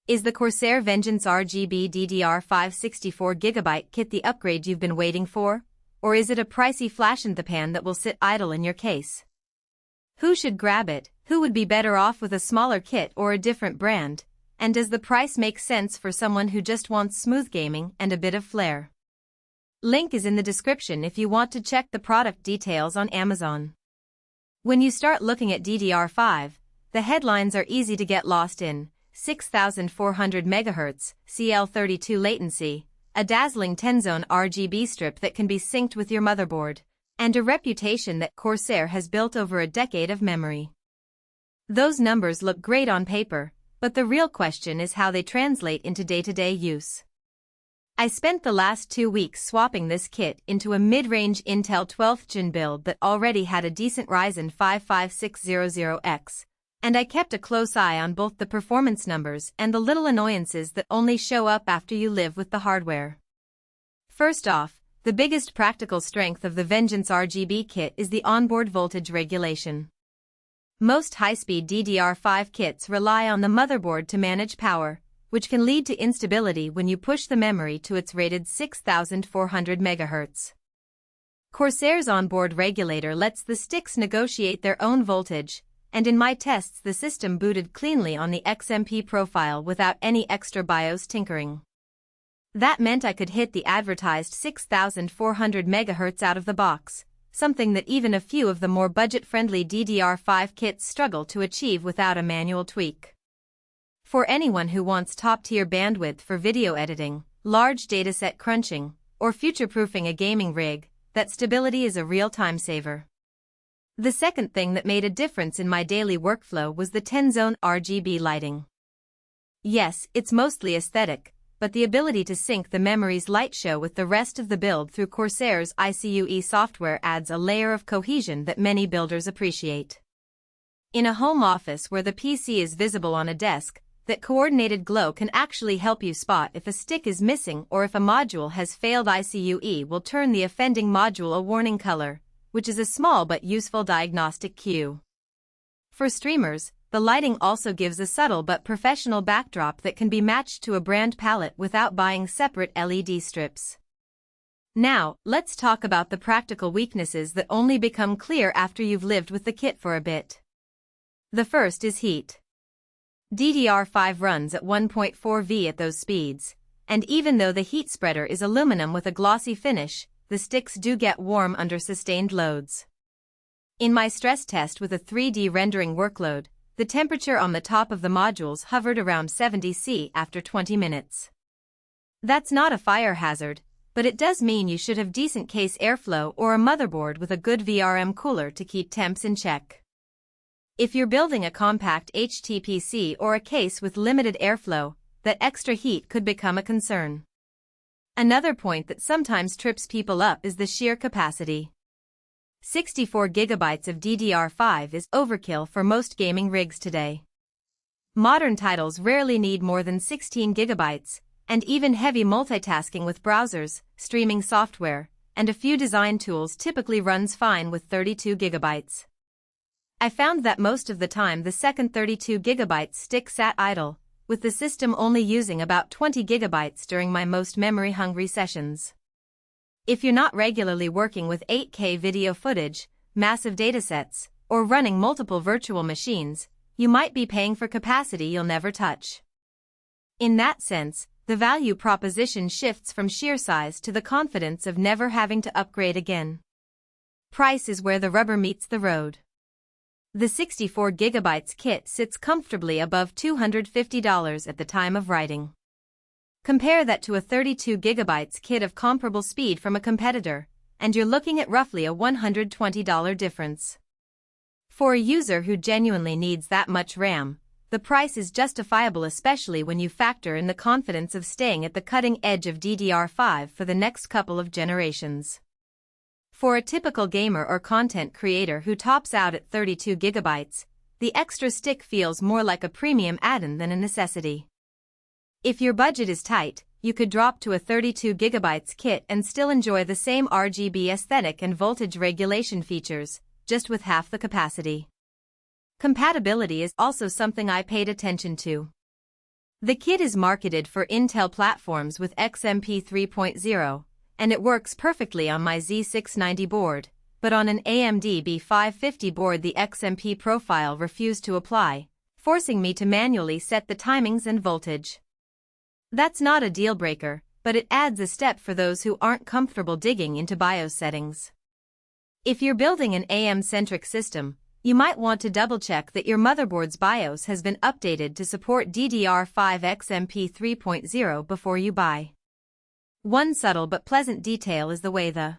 Is the CORSAIR Vengeance RGB DDR5 64GB kit the upgrade you've been waiting for? Or is it a pricey flash in the pan that will sit idle in your case? Who should grab it? Who would be better off with a smaller kit or a different brand? And does the price make sense for someone who just wants smooth gaming and a bit of flair? Link is in the description if you want to check the product details on Amazon. When you start looking at DDR5, the headlines are easy to get lost in: 6400 MHz, CL32 latency, a dazzling 10-zone RGB strip that can be synced with your motherboard, and a reputation that CORSAIR has built over a decade of memory. Those numbers look great on paper, but the real question is how they translate into day-to-day use. I spent the last 2 weeks swapping this kit into a mid-range Intel 12th Gen build that already had a decent Ryzen 5 5600X, and I kept a close eye on both the performance numbers and the little annoyances that only show up after you live with the hardware. First off, the biggest practical strength of the Vengeance RGB kit is the onboard voltage regulation. Most high-speed DDR5 kits rely on the motherboard to manage power, which can lead to instability when you push the memory to its rated 6400 MHz. CORSAIR's onboard regulator lets the sticks negotiate their own voltage, and in my tests the system booted cleanly on the XMP profile without any extra BIOS tinkering. That meant I could hit the advertised 6400 MHz out of the box, something that even a few of the more budget-friendly DDR5 kits struggle to achieve without a manual tweak. For anyone who wants top-tier bandwidth for video editing, large dataset crunching, or future-proofing a gaming rig, that stability is a real time saver. The second thing that made a difference in my daily workflow was the 10-zone RGB lighting. Yes, it's mostly aesthetic, but the ability to sync the memory's light show with the rest of the build through CORSAIR's ICUE software adds a layer of cohesion that many builders appreciate. In a home office where the PC is visible on a desk, that coordinated glow can actually help you spot if a stick is missing or if a module has failed. ICUE will turn the offending module a warning color, which is a small but useful diagnostic cue. For streamers, the lighting also gives a subtle but professional backdrop that can be matched to a brand palette without buying separate LED strips. Now, let's talk about the practical weaknesses that only become clear after you've lived with the kit for a bit. The first is heat. DDR5 runs at 1.4V at those speeds, and even though the heat spreader is aluminum with a glossy finish, the sticks do get warm under sustained loads. In my stress test with a 3D rendering workload, the temperature on the top of the modules hovered around 70°C after 20 minutes. That's not a fire hazard, but it does mean you should have decent case airflow or a motherboard with a good VRM cooler to keep temps in check. If you're building a compact HTPC or a case with limited airflow, that extra heat could become a concern. Another point that sometimes trips people up is the sheer capacity. 64GB of DDR5 is overkill for most gaming rigs today. Modern titles rarely need more than 16GB, and even heavy multitasking with browsers, streaming software, and a few design tools typically runs fine with 32GB. I found that most of the time the second 32GB stick sat idle, with the system only using about 20GB during my most memory-hungry sessions. If you're not regularly working with 8K video footage, massive datasets, or running multiple virtual machines, you might be paying for capacity you'll never touch. In that sense, the value proposition shifts from sheer size to the confidence of never having to upgrade again. Price is where the rubber meets the road. The 64GB kit sits comfortably above $250 at the time of writing. Compare that to a 32GB kit of comparable speed from a competitor, and you're looking at roughly a $120 difference. For a user who genuinely needs that much RAM, the price is justifiable, especially when you factor in the confidence of staying at the cutting edge of DDR5 for the next couple of generations. For a typical gamer or content creator who tops out at 32GB, the extra stick feels more like a premium add-on than a necessity. If your budget is tight, you could drop to a 32GB kit and still enjoy the same RGB aesthetic and voltage regulation features, just with half the capacity. Compatibility is also something I paid attention to. The kit is marketed for Intel platforms with XMP 3.0, and it works perfectly on my Z690 board, but on an AMD B550 board the XMP profile refused to apply, forcing me to manually set the timings and voltage. That's not a deal breaker, but it adds a step for those who aren't comfortable digging into BIOS settings. If you're building an AM-centric system, you might want to double-check that your motherboard's BIOS has been updated to support DDR5 XMP 3.0 before you buy. One subtle but pleasant detail is the way the